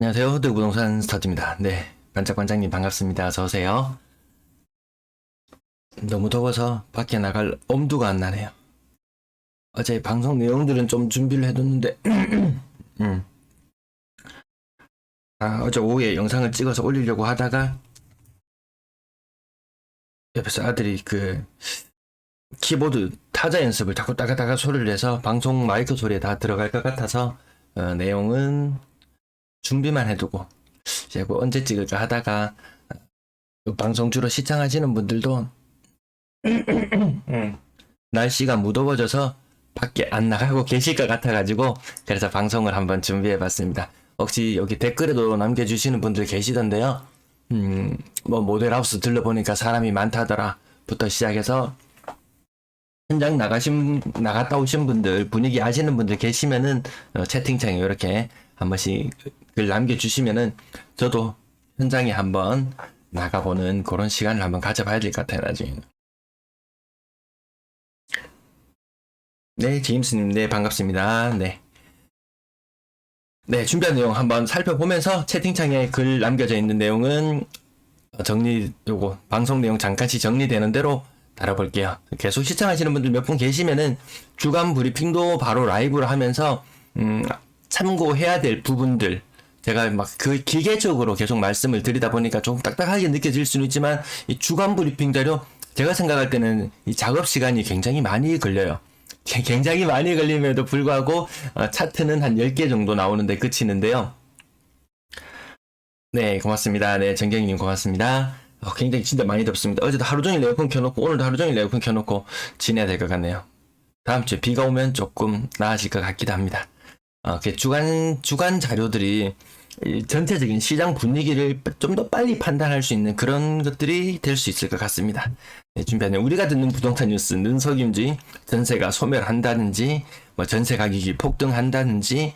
안녕하세요. 호드부동산 스타트입니다. 네, 반짝반짝님 반갑습니다. 어서오세요. 너무 더워서 밖에 나갈 엄두가 안 나네요. 어제 방송 내용들은 좀 준비를 해뒀는데 음. 어제 오후에 영상을 찍어서 올리려고 하다가 옆에서 아들이 그 키보드 타자 연습을 자꾸 따가따가 소리를 내서 방송 마이크 소리에 다 들어갈 것 같아서 내용은 준비만 해두고 이제 뭐 언제 찍을까 하다가 방송 주로 시청하시는 분들도 날씨가 무더워져서 밖에 안 나가고 계실 것 같아가지고 그래서 방송을 한번 준비해봤습니다. 혹시 여기 댓글에도 남겨주시는 분들 계시던데요. 뭐 모델하우스 들러보니까 사람이 많다더라 부터 시작해서 현장 나갔다 오신 분들 분위기 아시는 분들 계시면은 채팅창에 이렇게 한 번씩 글 남겨주시면은 저도 현장에 한번 나가보는 그런 시간을 한번 가져봐야 될 것 같아요 나중에. 네, 제임스님, 네, 반갑습니다. 네. 네, 준비한 내용 한번 살펴보면서 채팅창에 글 남겨져 있는 내용은 요거, 방송 내용 잠깐씩 정리되는 대로 다뤄볼게요. 계속 시청하시는 분들 몇 분 계시면은 주간 브리핑도 바로 라이브로 하면서, 참고해야 될 부분들, 제가 막 그 기계적으로 계속 말씀을 드리다 보니까 조금 딱딱하게 느껴질 수는 있지만, 이 주간 브리핑 자료, 제가 생각할 때는 이 작업 시간이 굉장히 많이 걸려요. 굉장히 많이 걸림에도 불구하고 차트는 한 10개 정도 나오는데 그치는데요. 네, 고맙습니다. 네, 정경님 고맙습니다. 굉장히 진짜 많이 덥습니다. 어제도 하루 종일 에어컨 켜놓고 오늘도 하루 종일 에어컨 켜놓고 지내야 될 것 같네요. 다음 주에 비가 오면 조금 나아질 것 같기도 합니다. 주간 자료들이 전체적인 시장 분위기를 좀 더 빨리 판단할 수 있는 그런 것들이 될 수 있을 것 같습니다. 네, 준비하는 우리가 듣는 부동산 뉴스, 눈속임지, 전세가 소멸한다든지, 뭐 전세 가격이 폭등한다든지,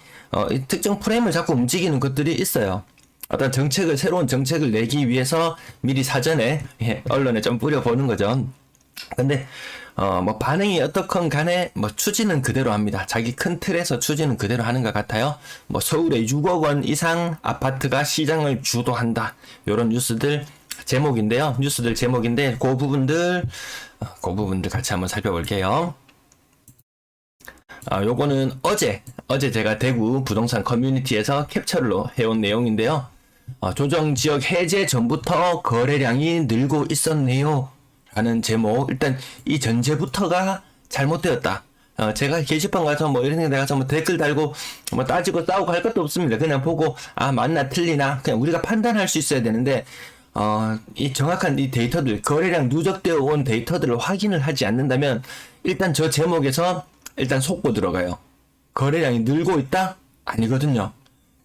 특정 프레임을 자꾸 움직이는 것들이 있어요. 어떤 새로운 정책을 내기 위해서 미리 사전에 언론에 좀 뿌려보는 거죠. 근데 뭐 반응이 어떻건 간에 뭐 추진은 그대로 합니다. 자기 큰 틀에서 추진은 그대로 하는 것 같아요. 뭐 서울에 6억 원 이상 아파트가 시장을 주도한다. 요런 뉴스들 제목인데 그 부분들 같이 한번 살펴볼게요. 요거는 어제 제가 대구 부동산 커뮤니티에서 캡처를 해온 내용인데요. 조정 지역 해제 전부터 거래량이 늘고 있었네요. 라는 제목. 일단 이 전제부터가 잘못되었다. 제가 게시판 가서 뭐 이런 데 가서 뭐 댓글 달고 뭐 따지고 싸우고 할 것도 없습니다. 그냥 보고 맞나 틀리나 그냥 우리가 판단할 수 있어야 되는데 이 정확한 이 데이터들 거래량 누적되어 온 데이터들을 확인을 하지 않는다면 일단 저 제목에서 일단 속고 들어가요. 거래량이 늘고 있다? 아니거든요.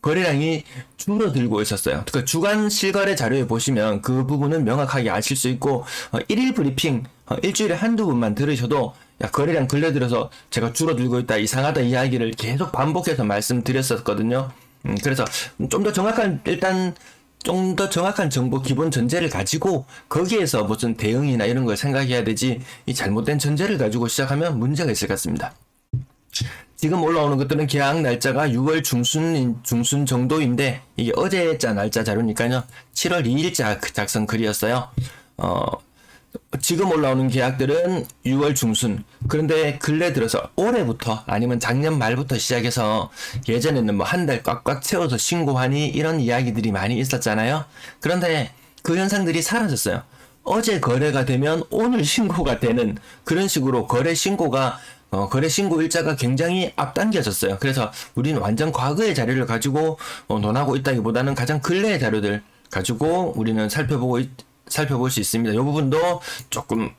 거래량이 줄어들고 있었어요. 그러니까 주간 실거래 자료에 보시면 그 부분은 명확하게 아실 수 있고 1일 브리핑 일주일에 한두 번만 들으셔도 야 거래량 걸려들어서 제가 줄어들고 있다 이상하다 이야기를 계속 반복해서 말씀드렸었거든요. 그래서 좀 더 정확한 정보 기본 전제를 가지고 거기에서 무슨 대응이나 이런 걸 생각해야 되지 이 잘못된 전제를 가지고 시작하면 문제가 있을 것 같습니다. 지금 올라오는 것들은 계약 날짜가 6월 중순 정도인데 이게 어제자 날짜 자료니까요. 7월 2일자 작성 글이었어요. 지금 올라오는 계약들은 6월 중순. 그런데 근래 들어서 올해부터 아니면 작년 말부터 시작해서 예전에는 뭐 한 달 꽉꽉 채워서 신고하니 이런 이야기들이 많이 있었잖아요. 그런데 그 현상들이 사라졌어요. 어제 거래가 되면 오늘 신고가 되는 그런 식으로 거래 신고 일자가 굉장히 앞당겨졌어요. 그래서 우리는 완전 과거의 자료를 가지고 논하고 있다기보다는 가장 근래의 자료들 가지고 우리는 살펴볼 수 있습니다. 이 부분도 조금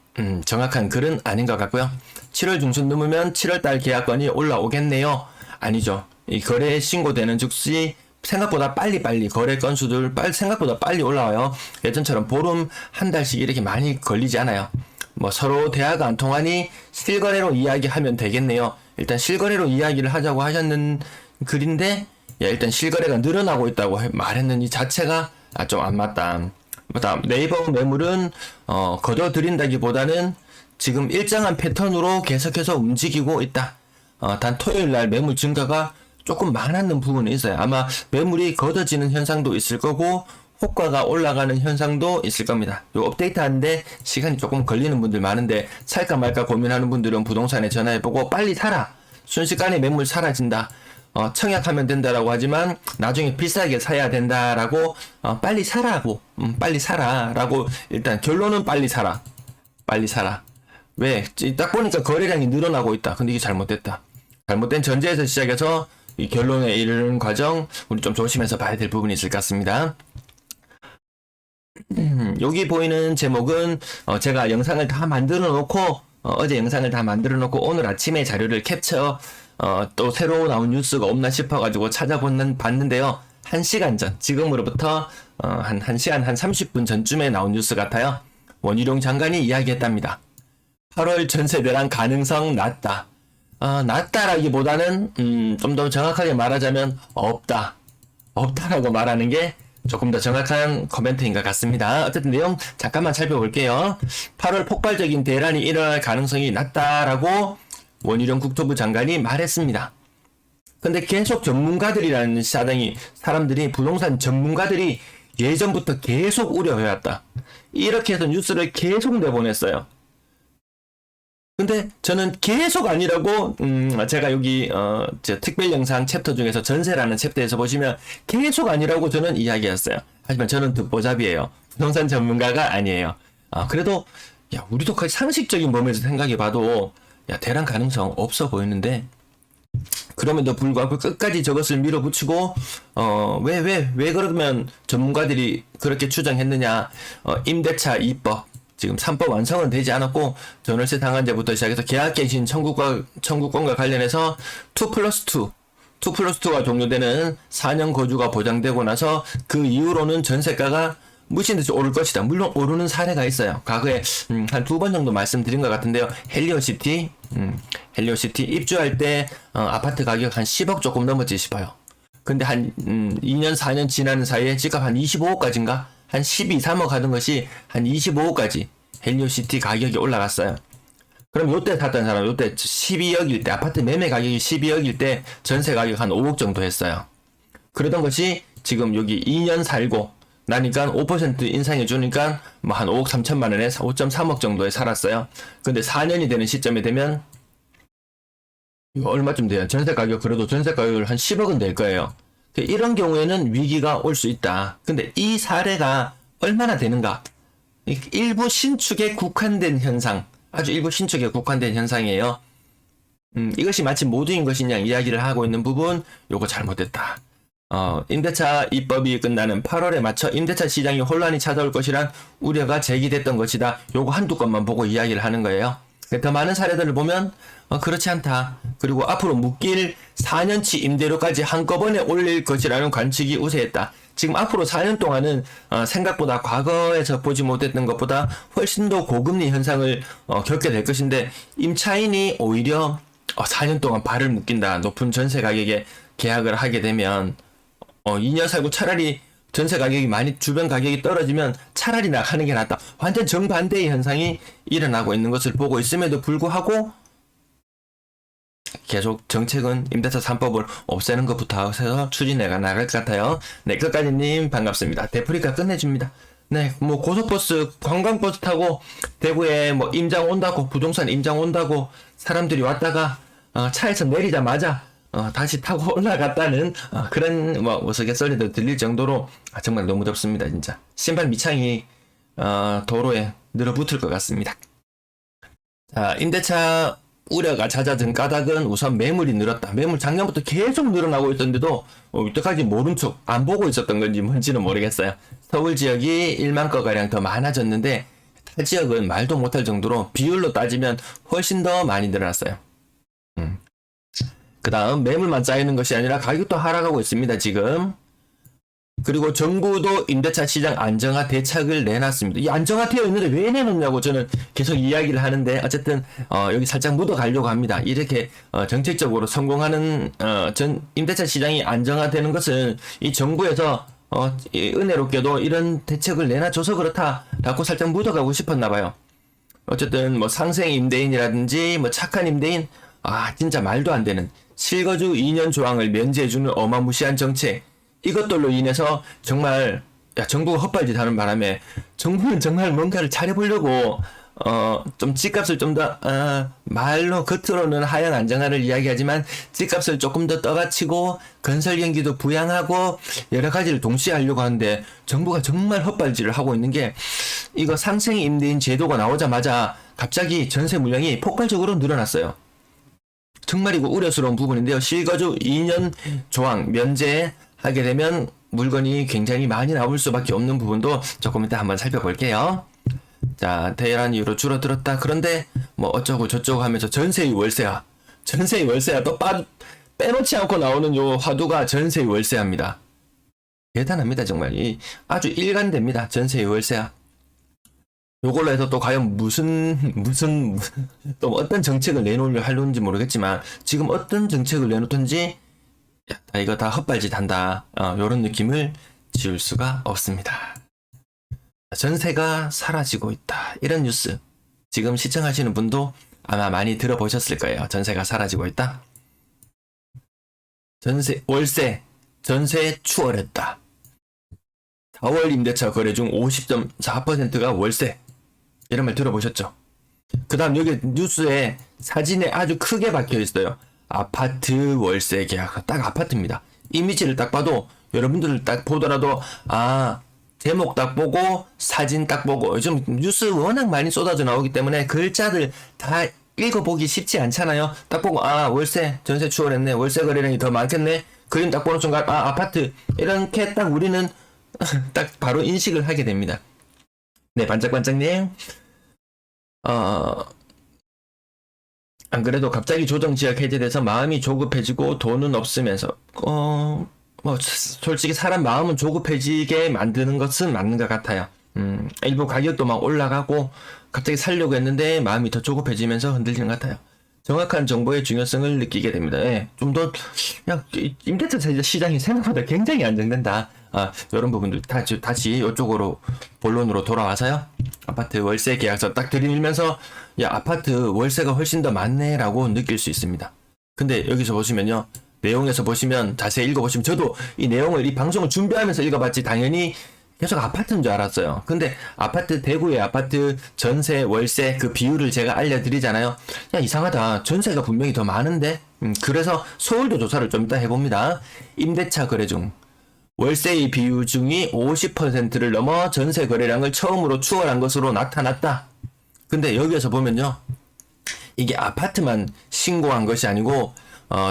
정확한 글은 아닌 것 같고요. 7월 중순 넘으면 7월달 계약건이 올라오겠네요. 아니죠. 이 거래 신고되는 즉시 생각보다 빨리 거래 건수들 생각보다 빨리 올라와요. 예전처럼 보름 한 달씩 이렇게 많이 걸리지 않아요. 뭐 서로 대화가 안 통하니 실거래로 이야기하면 되겠네요. 일단 실거래로 이야기를 하자고 하셨는 글인데 일단 실거래가 늘어나고 있다고 말했는 이 자체가 좀 안 맞다. 네이버 매물은 거둬들인다기보다는 지금 일정한 패턴으로 계속해서 움직이고 있다. 단 토요일 날 매물 증가가 조금 많았는 부분이 있어요. 아마 매물이 걷어지는 현상도 있을 거고 호가가 올라가는 현상도 있을 겁니다. 요 업데이트 하는데 시간이 조금 걸리는 분들 많은데 살까 말까 고민하는 분들은 부동산에 전화해보고 빨리 사라. 순식간에 매물 사라진다. 청약하면 된다라고 하지만 나중에 비싸게 사야 된다라고 빨리 사라고 빨리 사라라고 일단 결론은 빨리 사라. 빨리 사라. 왜? 딱 보니까 거래량이 늘어나고 있다. 근데 이게 잘못됐다. 잘못된 전제에서 시작해서 이 결론에 이르는 과정 우리 좀 조심해서 봐야 될 부분이 있을 것 같습니다. 여기 보이는 제목은 제가 영상을 다 만들어 놓고 어제 영상을 다 만들어 놓고 오늘 아침에 자료를 캡처 또 새로 나온 뉴스가 없나 싶어가지고 찾아봤는데요. 1시간 전, 지금으로부터 한 1시간 한 30분 전쯤에 나온 뉴스 같아요. 원희룡 장관이 이야기했답니다. 8월 전세대란 가능성 낮다. 낮다라기보다는 좀 더 정확하게 말하자면 없다. 없다라고 말하는 게 조금 더 정확한 코멘트인 것 같습니다. 어쨌든 내용 잠깐만 살펴볼게요. 8월 폭발적인 대란이 일어날 가능성이 낮다라고 원희룡 국토부 장관이 말했습니다. 근데 계속 전문가들이라는 사람들이 부동산 전문가들이 예전부터 계속 우려해왔다. 이렇게 해서 뉴스를 계속 내보냈어요. 근데 저는 계속 아니라고 제가 여기 제 특별 영상 챕터 중에서 전세라는 챕터에서 보시면 계속 아니라고 저는 이야기했어요. 하지만 저는 듣보잡이에요. 부동산 전문가가 아니에요. 그래도 야 우리도 거의 상식적인 범위에서 생각해봐도 야 대란 가능성 없어 보이는데 그럼에도 불구하고 끝까지 저것을 밀어붙이고 왜 그러면 전문가들이 그렇게 추정했느냐. 임대차 2법 지금 3법 완성은 되지 않았고 전월세 상한제부터 시작해서 계약갱신 청구권과 관련해서 2+2가 종료되는 4년 거주가 보장되고 나서 그 이후로는 전세가가 무신듯이 오를 것이다. 물론 오르는 사례가 있어요. 과거에 한 2번 정도 말씀드린 것 같은데요. 헬리오시티 입주할 때 아파트 가격 한 10억 조금 넘었지 싶어요. 근데 한 2년 4년 지나는 사이에 집값 한 25억까지인가? 한 12, 3억 하던 것이 한 25억까지 헬리오시티 가격이 올라갔어요. 그럼 요때 샀던 사람 요때 12억일 때 아파트 매매 가격이 12억일 때 전세 가격 한 5억 정도 했어요. 그러던 것이 지금 여기 2년 살고 나니까 5% 인상해 주니까 뭐 한 5억 3천만 원에 5.3억 정도에 살았어요. 근데 4년이 되는 시점이 되면 이거 얼마쯤 돼요? 전세 가격 그래도 전세 가격을 한 10억은 될 거예요. 이런 경우에는 위기가 올 수 있다. 근데 이 사례가 얼마나 되는가? 일부 신축에 국한된 현상, 아주 일부 신축에 국한된 현상이에요. 이것이 마치 모두인 것이냐 이야기를 하고 있는 부분, 요거 잘못됐다. 임대차 입법이 끝나는 8월에 맞춰 임대차 시장이 혼란이 찾아올 것이란 우려가 제기됐던 것이다. 요거 한두 건만 보고 이야기를 하는 거예요. 더 많은 사례들을 보면 그렇지 않다. 그리고 앞으로 묶일 4년치 임대료까지 한꺼번에 올릴 것이라는 관측이 우세했다. 지금 앞으로 4년 동안은 생각보다 과거에서 보지 못했던 것보다 훨씬 더 고금리 현상을 겪게 될 것인데 임차인이 오히려 4년 동안 발을 묶인다. 높은 전세 가격에 계약을 하게 되면 2년 살고 차라리 전세 가격이 많이 주변 가격이 떨어지면 차라리 나가는 게 낫다. 완전 정반대의 현상이 일어나고 있는 것을 보고 있음에도 불구하고 계속 정책은 임대차 3법을 없애는 것부터 해서 추진해 나갈 것 같아요. 네, 끝까지님 반갑습니다. 대프리카 끝내줍니다. 네, 뭐 고속버스, 관광버스 타고 대구에 뭐 임장 온다고, 부동산 임장 온다고 사람들이 왔다가 차에서 내리자마자 다시 타고 올라갔다는 그런 뭐 우스갯소리도 들릴 정도로 정말 너무 덥습니다. 진짜 신발 밑창이 도로에 늘어붙을 것 같습니다. 자, 임대차 우려가 잦아든 까닭은 우선 매물이 늘었다. 매물 작년부터 계속 늘어나고 있었는데도 이때까지 모른 척 안 보고 있었던 건지 뭔지는 모르겠어요. 서울 지역이 1만 건가량 더 많아졌는데 타 지역은 말도 못할 정도로 비율로 따지면 훨씬 더 많이 늘어났어요. 그 다음 매물만 쌓이는 것이 아니라 가격도 하락하고 있습니다. 지금. 그리고 정부도 임대차 시장 안정화 대책을 내놨습니다. 이 안정화되어 있는데 왜 내놓냐고 저는 계속 이야기를 하는데 어쨌든 여기 살짝 묻어가려고 합니다. 이렇게 정책적으로 성공하는 임대차 시장이 안정화되는 것은 이 정부에서 은혜롭게도 이런 대책을 내놔줘서 그렇다라고 살짝 묻어가고 싶었나 봐요. 어쨌든 뭐 상생 임대인이라든지 뭐 착한 임대인 진짜 말도 안 되는 실거주 2년 조항을 면제해주는 어마무시한 정책, 이것들로 인해서 정말 정부가 헛발질 하는 바람에 정부는 정말 뭔가를 잘해보려고 좀 집값을 좀 더 말로 겉으로는 하향 안정화를 이야기하지만 집값을 조금 더 떠받치고 건설 경기도 부양하고 여러 가지를 동시에 하려고 하는데 정부가 정말 헛발질을 하고 있는 게 이거 상생 임대인 제도가 나오자마자 갑자기 전세 물량이 폭발적으로 늘어났어요. 정말 이거 우려스러운 부분인데요. 실거주 2년 조항 면제하게 되면 물건이 굉장히 많이 나올 수밖에 없는 부분도 조금 이따 한번 살펴볼게요. 자, 대열한 이유로 줄어들었다. 그런데 뭐 어쩌고 저쩌고 하면서 전세의 월세야. 전세의 월세야. 또 빼놓지 않고 나오는 요 화두가 전세의 월세합니다. 대단합니다, 정말. 아주 일관됩니다. 전세의 월세야. 요걸로 해서 또 과연 또 어떤 정책을 내놓으려 하려는지 모르겠지만 지금 어떤 정책을 내놓든지 이거 다 헛발질 한다. 요런 느낌을 지울 수가 없습니다. 전세가 사라지고 있다. 이런 뉴스. 지금 시청하시는 분도 아마 많이 들어보셨을 거예요. 전세가 사라지고 있다. 전세 추월했다. 4월 임대차 거래 중 50.4%가 월세. 이런 말 들어보셨죠? 그 다음 여기 뉴스에 사진에 아주 크게 박혀 있어요. 아파트 월세 계약. 딱 아파트입니다. 이미지를 딱 봐도 여러분들 딱 보더라도 제목 딱 보고 사진 딱 보고 요즘 뉴스 워낙 많이 쏟아져 나오기 때문에 글자들 다 읽어보기 쉽지 않잖아요. 딱 보고 월세 전세 추월했네. 월세 거래량이 더 많겠네. 그림 딱 보는 순간 아파트 이렇게 딱 우리는 딱 바로 인식을 하게 됩니다. 네, 반짝반짝님. 안 그래도 갑자기 조정지역 해제돼서 마음이 조급해지고 돈은 없으면서 솔직히 사람 마음은 조급해지게 만드는 것은 맞는 것 같아요. 일부 가격도 막 올라가고 갑자기 살려고 했는데 마음이 더 조급해지면서 흔들리는 것 같아요. 정확한 정보의 중요성을 느끼게 됩니다. 예, 좀 더 임대차 시장이 생각보다 굉장히 안정된다. 이런 부분들 다시 이쪽으로 본론으로 돌아와서요. 아파트 월세 계약서 딱 들이밀면서 아파트 월세가 훨씬 더 많네라고 느낄 수 있습니다. 근데 여기서 보시면요. 내용에서 보시면 자세히 읽어보시면 저도 이 내용을 이 방송을 준비하면서 읽어봤지 당연히 계속 아파트인 줄 알았어요. 근데 대구의 아파트 전세 월세 그 비율을 제가 알려드리잖아요. 이상하다. 전세가 분명히 더 많은데 그래서 서울도 조사를 좀 이따 해봅니다. 임대차 거래 중 월세의 비율 중이 50%를 넘어 전세 거래량을 처음으로 추월한 것으로 나타났다. 근데 여기에서 보면요. 이게 아파트만 신고한 것이 아니고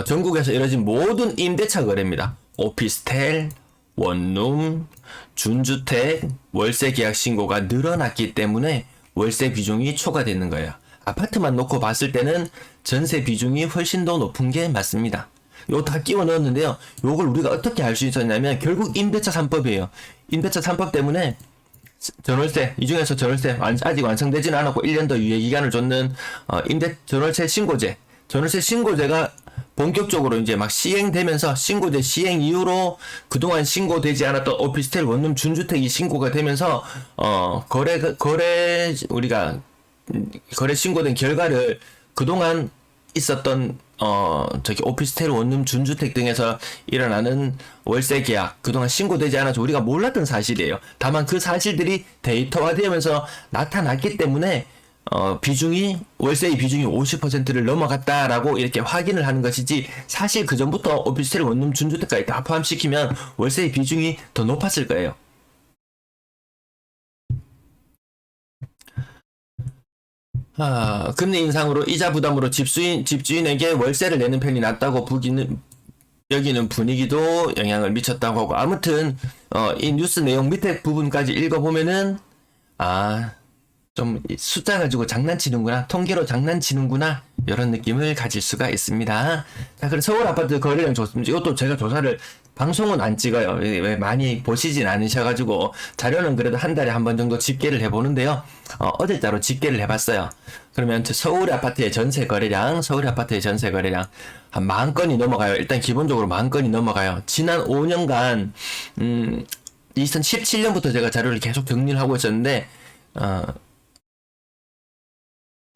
전국에서 이뤄진 모든 임대차 거래입니다. 오피스텔, 원룸, 준주택, 월세 계약 신고가 늘어났기 때문에 월세 비중이 초과되는 거예요. 아파트만 놓고 봤을 때는 전세 비중이 훨씬 더 높은 게 맞습니다. 요 다 끼워 넣었는데요. 요걸 우리가 어떻게 알 수 있었냐면 결국 임대차 3법이에요. 임대차 3법 때문에 전월세, 이 중에서 전월세 아직 완성되지는 않았고 1년 더 유예 기간을 줬는 전월세 신고제가 본격적으로 이제 막 시행되면서 신고제 시행 이후로 그동안 신고되지 않았던 오피스텔 원룸 준주택이 신고가 되면서 우리가 거래 신고된 결과를 그동안 있었던 오피스텔 원룸 준주택 등에서 일어나는 월세 계약 그동안 신고되지 않아서 우리가 몰랐던 사실이에요. 다만 그 사실들이 데이터화되면서 나타났기 때문에 월세의 비중이 50%를 넘어갔다라고 이렇게 확인을 하는 것이지 사실 그 전부터 오피스텔 원룸 준주택까지 다 포함시키면 월세의 비중이 더 높았을 거예요. 금리 인상으로 이자 부담으로 집주인에게 월세를 내는 편이 낫다고 여기는 분위기도 영향을 미쳤다고 하고 아무튼 이 뉴스 내용 밑에 부분까지 읽어보면은 좀 숫자 가지고 장난치는구나, 통계로 장난치는구나 이런 느낌을 가질 수가 있습니다. 자, 그래서 서울 아파트 거래량 좋습니다. 이것도 제가 조사를 방송은 안 찍어요. 왜 많이 보시진 않으셔가지고 자료는 그래도 한 달에 한 번 정도 집계를 해보는데요. 어제 따로 집계를 해봤어요. 그러면 서울 아파트의 전세 거래량 한 10,000건이 넘어가요. 일단 기본적으로 10,000건이 넘어가요. 지난 5년간 2017년부터 제가 자료를 계속 정리를 하고 있었는데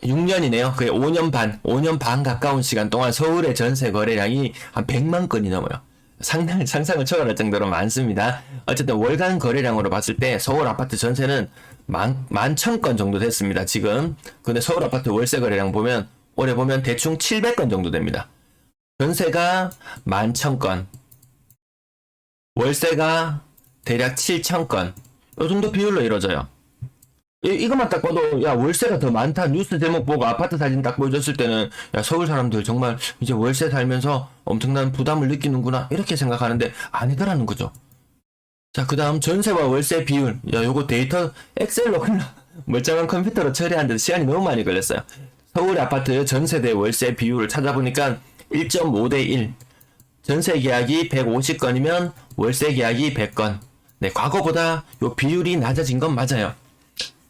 6년이네요. 거의 5년 반 가까운 시간 동안 서울의 전세 거래량이 한 100만 건이 넘어요. 상상을 초월할 정도로 많습니다. 어쨌든 월간 거래량으로 봤을 때 서울 아파트 전세는 11,000건 정도 됐습니다. 지금. 근데 서울 아파트 월세 거래량 보면 올해 보면 대충 700건 정도 됩니다. 전세가 11,000건, 월세가 대략 7,000건. 이 정도 비율로 이루어져요. 이것만 딱 봐도 야 월세가 더 많다 뉴스 제목 보고 아파트 사진 딱 보여줬을 때는 야 서울 사람들 정말 이제 월세 살면서 엄청난 부담을 느끼는구나 이렇게 생각하는데 아니더라는 거죠. 자, 그 다음 전세와 월세 비율. 야, 요거 데이터 엑셀로 그냥 멀쩡한 컴퓨터로 처리하는데 시간이 너무 많이 걸렸어요. 서울 아파트 전세 대 월세 비율을 찾아보니까 1.5대 1. 전세 계약이 150건이면 월세 계약이 100건. 네, 과거보다 요 비율이 낮아진 건 맞아요.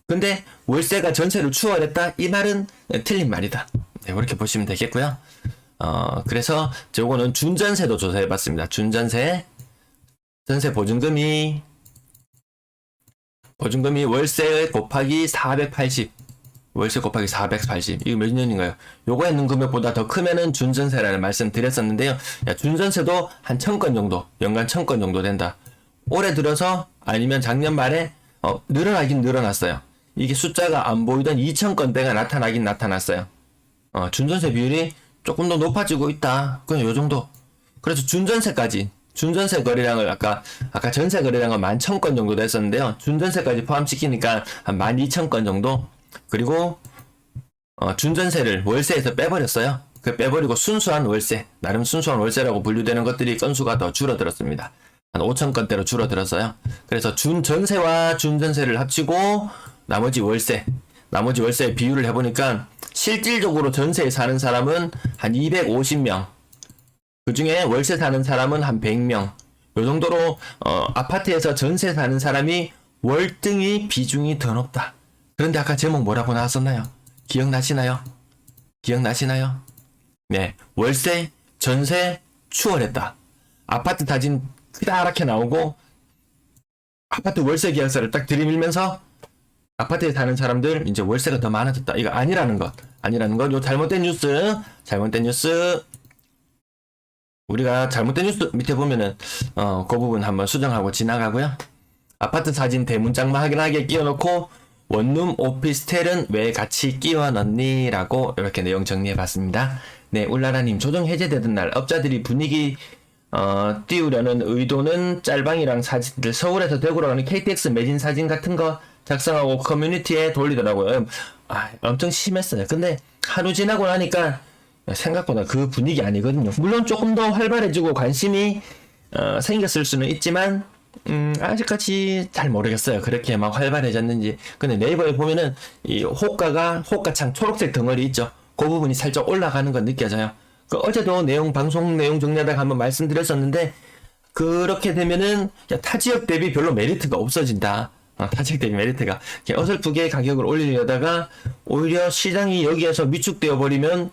근데 월세가 전세를 추월했다? 이 말은 틀린 말이다. 네, 그렇게 보시면 되겠고요. 그래서 요거는 준전세도 조사해봤습니다. 준전세. 전세 보증금이 월세 곱하기 480. 월세 곱하기 480. 이거 몇 년인가요? 요거에 있는 금액보다 더 크면은 준전세라는 말씀 드렸었는데요. 야, 준전세도 한 1000건 정도, 연간 1000건 정도 된다. 올해 들어서 아니면 작년 말에 늘어나긴 늘어났어요. 이게 숫자가 안 보이던 2000건대가 나타나긴 나타났어요. 준전세 비율이 조금 더 높아지고 있다. 그냥 요 정도. 그래서 준전세 거래량을 아까 전세 거래량은 11,000건 정도 됐었는데요. 준전세까지 포함시키니까 한 12,000건 정도. 그리고 준전세를 월세에서 빼버렸어요. 그 빼버리고 순수한 월세, 나름 순수한 월세라고 분류되는 것들이 건수가 더 줄어들었습니다. 한 5,000건대로 줄어들었어요. 그래서 준전세와 준전세를 합치고 나머지 월세 비율을 해보니까 실질적으로 전세에 사는 사람은 한 250명, 그 중에 월세 사는 사람은 한 100명. 요 정도로 아파트에서 전세 사는 사람이 월등히 비중이 더 높다. 그런데 아까 제목 뭐라고 나왔었나요? 기억나시나요? 네, 월세, 전세 추월했다. 아파트 사진 크다랗게 나오고 아파트 월세 계약서를 딱 들이밀면서 아파트에 사는 사람들 이제 월세가 더 많아졌다. 이거 아니라는 것. 요 잘못된 뉴스. 우리가 잘못된 뉴스 밑에 보면은 그 부분 한번 수정하고 지나가고요. 아파트 사진 대문짝만 확인하게 끼워놓고 원룸 오피스텔은 왜 같이 끼워 넣니? 라고 이렇게 내용 정리해봤습니다. 네, 울라라님 조정 해제되던 날 업자들이 분위기 띄우려는 의도는 짤방이랑 사진들 서울에서 대구로 가는 KTX 매진 사진 같은 거 작성하고 커뮤니티에 돌리더라고요. 엄청 심했어요. 근데 하루 지나고 나니까 생각보다 그 분위기 아니거든요. 물론 조금 더 활발해지고 관심이 생겼을 수는 있지만 아직까지 잘 모르겠어요. 그렇게 막 활발해졌는지. 근데 네이버에 보면은 이 호가창 초록색 덩어리 있죠. 그 부분이 살짝 올라가는 건 느껴져요. 어제도 방송 내용 정리하다가 한번 말씀드렸었는데 그렇게 되면은 타 지역 대비 별로 메리트가 없어진다. 타 지역 대비 메리트가 어설프게 가격을 올리려다가 오히려 시장이 여기에서 위축되어 버리면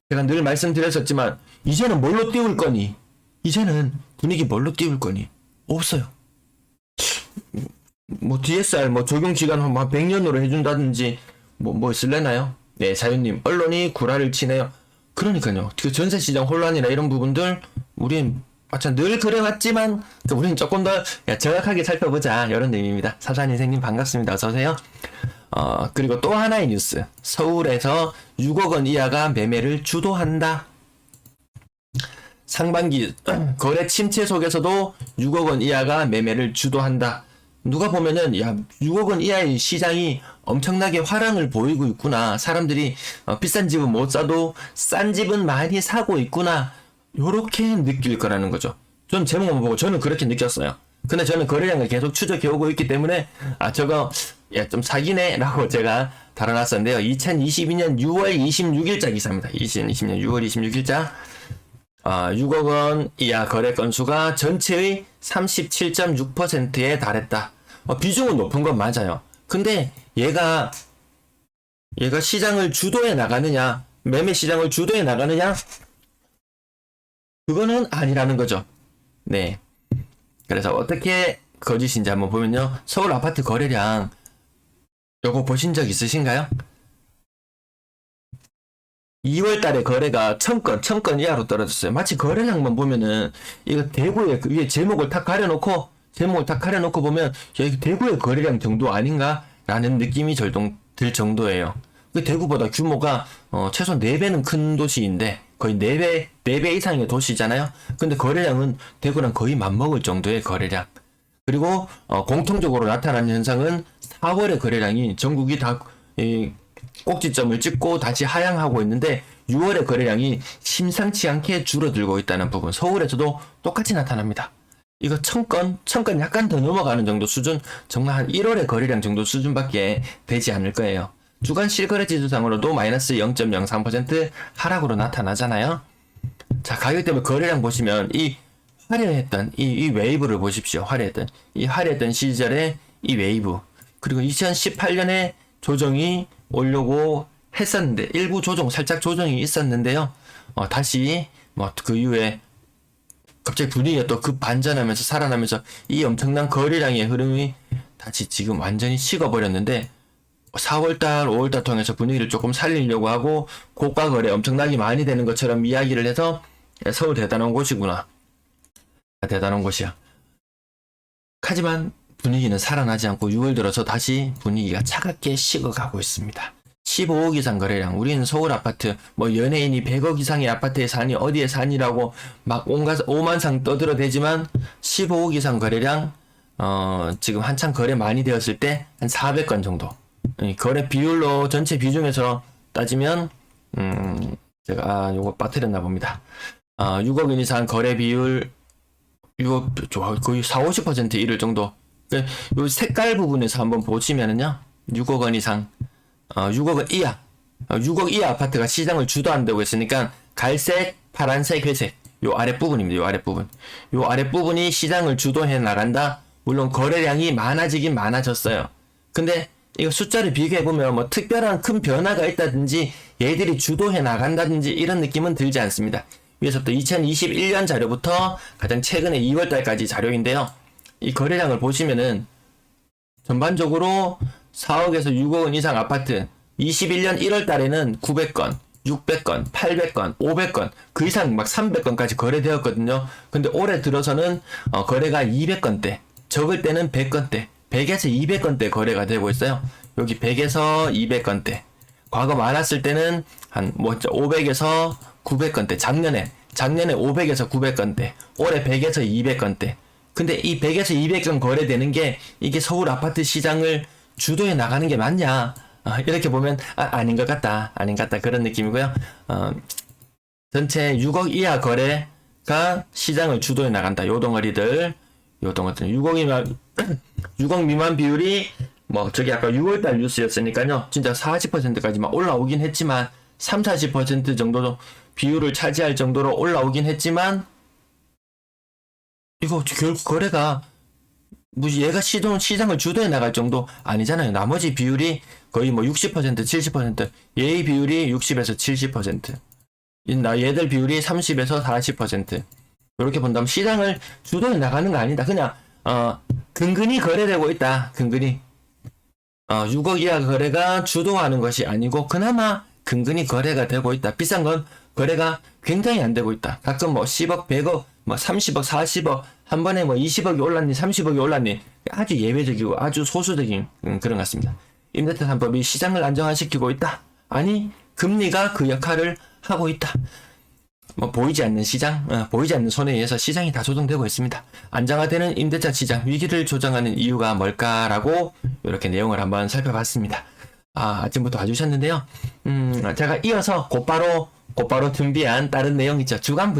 제가 늘 말씀드렸었지만 이제는 뭘로 띄울 거니? 이제는 분위기 뭘로 띄울 거니? 없어요. 뭐 DSR 적용 기간 한 100년으로 해준다든지 뭐 있을래나요? 네, 자유님 언론이 구라를 치네요. 그러니까요. 그 전세 시장 혼란이나 이런 부분들 우린 마찬 늘 그래왔지만 우린 조금 더 정확하게 살펴보자 이런 의미입니다. 사산인생님 반갑습니다. 어서오세요. 그리고 또 하나의 뉴스. 서울에서 6억 원 이하가 매매를 주도한다. 상반기 거래 침체 속에서도 6억 원 이하가 매매를 주도한다. 누가 보면은 6억 원 이하의 시장이 엄청나게 화랑을 보이고 있구나. 사람들이 비싼 집은 못 사도 싼 집은 많이 사고 있구나. 요렇게 느낄 거라는 거죠. 전 제목만 보고 저는 그렇게 느꼈어요. 근데 저는 거래량을 계속 추적해 오고 있기 때문에 저거 좀 사기네 라고 제가 다뤄놨었는데요. 2022년 6월 26일자 기사입니다. 2020년 6월 26일자 6억 원 이하 거래 건수가 전체의 37.6%에 달했다. 비중은 높은 건 맞아요. 근데 얘가 시장을 주도해 나가느냐, 매매 시장을 주도해 나가느냐, 그거는 아니라는 거죠. 네. 그래서 어떻게 거짓인지 한번 보면요. 서울 아파트 거래량 요거 보신 적 있으신가요? 2월 달에 거래가 1000건 이하로 떨어졌어요. 마치 거래량만 보면은 이거 대구의 그 위에 제목을 탁 가려놓고 보면 여기 대구의 거래량 정도 아닌가라는 느낌이 들 정도예요. 그 대구보다 규모가 최소 4배는 큰 도시인데 거의 4배 이상의 도시잖아요. 근데 거래량은 대구랑 거의 맞먹을 정도의 거래량. 그리고 공통적으로 나타나는 현상은 4월의 거래량이 전국이 다 꼭지점을 찍고 다시 하향하고 있는데 6월의 거래량이 심상치 않게 줄어들고 있다는 부분. 서울에서도 똑같이 나타납니다. 이거 1000건 약간 더 넘어가는 정도 수준, 정말 한 1월의 거래량 정도 수준밖에 되지 않을 거예요. 주간 실거래 지수상으로도 마이너스 0.03% 하락으로 나타나잖아요. 자, 가격 때문에 거래량 보시면 이 화려했던 이 웨이브를 보십시오. 화려했던 시절의 이 웨이브. 그리고 2018년에 조정이 오려고 했었는데 일부 살짝 조정이 있었는데요. 다시 그 이후에 갑자기 분위기가 또 급반전하면서 살아나면서 이 엄청난 거래량의 흐름이 다시 지금 완전히 식어버렸는데 4월달, 5월달 통해서 분위기를 조금 살리려고 하고 고가 거래 엄청나게 많이 되는 것처럼 이야기를 해서 서울 대단한 곳이구나. 대단한 곳이야. 하지만 분위기는 살아나지 않고 6월 들어서 다시 분위기가 차갑게 식어가고 있습니다. 15억 이상 거래량. 우리는 서울 아파트, 연예인이 100억 이상의 아파트에 사니, 어디에 사니라고 막 온갖 오만상 떠들어대지만 15억 이상 거래량, 지금 한창 거래 많이 되었을 때 한 400건 정도. 거래 비율로 전체 비중에서 따지면, 제가 요거 빠뜨렸나 봅니다. 6억 원 이상 거래 비율, 거의 40-50% 이를 정도. 요 색깔 부분에서 한번 보시면은요, 6억 원 이상, 6억 원 이하, 6억 이하 아파트가 시장을 주도한다고 했으니까 갈색, 파란색, 회색, 요 아랫부분입니다. 요 아랫부분이 시장을 주도해 나간다. 물론 거래량이 많아지긴 많아졌어요. 근데 이거 숫자를 비교해보면 특별한 큰 변화가 있다든지 얘들이 주도해 나간다든지 이런 느낌은 들지 않습니다. 위에서부터 2021년 자료부터 가장 최근에 2월달까지 자료인데요. 이 거래량을 보시면은 전반적으로 4억에서 6억 원 이상 아파트 21년 1월 달에는 900건, 600건, 800건, 500건, 그 이상 막 300건까지 거래되었거든요. 근데 올해 들어서는 거래가 200건대, 적을 때는 100건대, 100에서 200건대 거래가 되고 있어요. 여기 100에서 200건대. 과거 많았을 때는 한 500에서 900건대. 작년에 500에서 900건대. 올해 100에서 200건대. 근데 이 100에서 200건 거래되는 게 이게 서울 아파트 시장을 주도해 나가는 게 맞냐? 이렇게 보면 아닌 것 같다. 그런 느낌이고요. 전체 6억 이하 거래가 시장을 주도해 나간다. 요 덩어리들 6억 미만 비율이 저기 아까 6월달 뉴스였으니까요. 진짜 40%까지 막 올라오긴 했지만 30-40% 정도 비율을 차지할 정도로 올라오긴 했지만 이거 결국 거래가 얘가 시장을 주도해 나갈 정도 아니잖아요. 나머지 비율이 거의 60%, 70%, 얘의 비율이 60에서 70%, 얘들 비율이 30에서 40%. 이렇게 본다면 시장을 주도해 나가는 거 아니다. 그냥 근근히 거래되고 있다. 근근히 6억 이하 거래가 주도하는 것이 아니고 그나마 근근히 거래가 되고 있다. 비싼 건 거래가 굉장히 안 되고 있다. 가끔 10억, 100억, 30억, 40억, 한 번에 20억이 올랐니, 30억이 올랐니, 아주 예외적이고 아주 소수적인 그런 것 같습니다. 임대차 3법이 시장을 안정화시키고 있다. 아니, 금리가 그 역할을 하고 있다. 보이지 않는 시장, 보이지 않는 손에 의해서 시장이 다 조정되고 있습니다. 안정화되는 임대차 시장, 위기를 조정하는 이유가 뭘까라고 이렇게 내용을 한번 살펴봤습니다. 아침부터 와주셨는데요. 제가 이어서 곧바로 준비한 다른 내용 있죠. 주간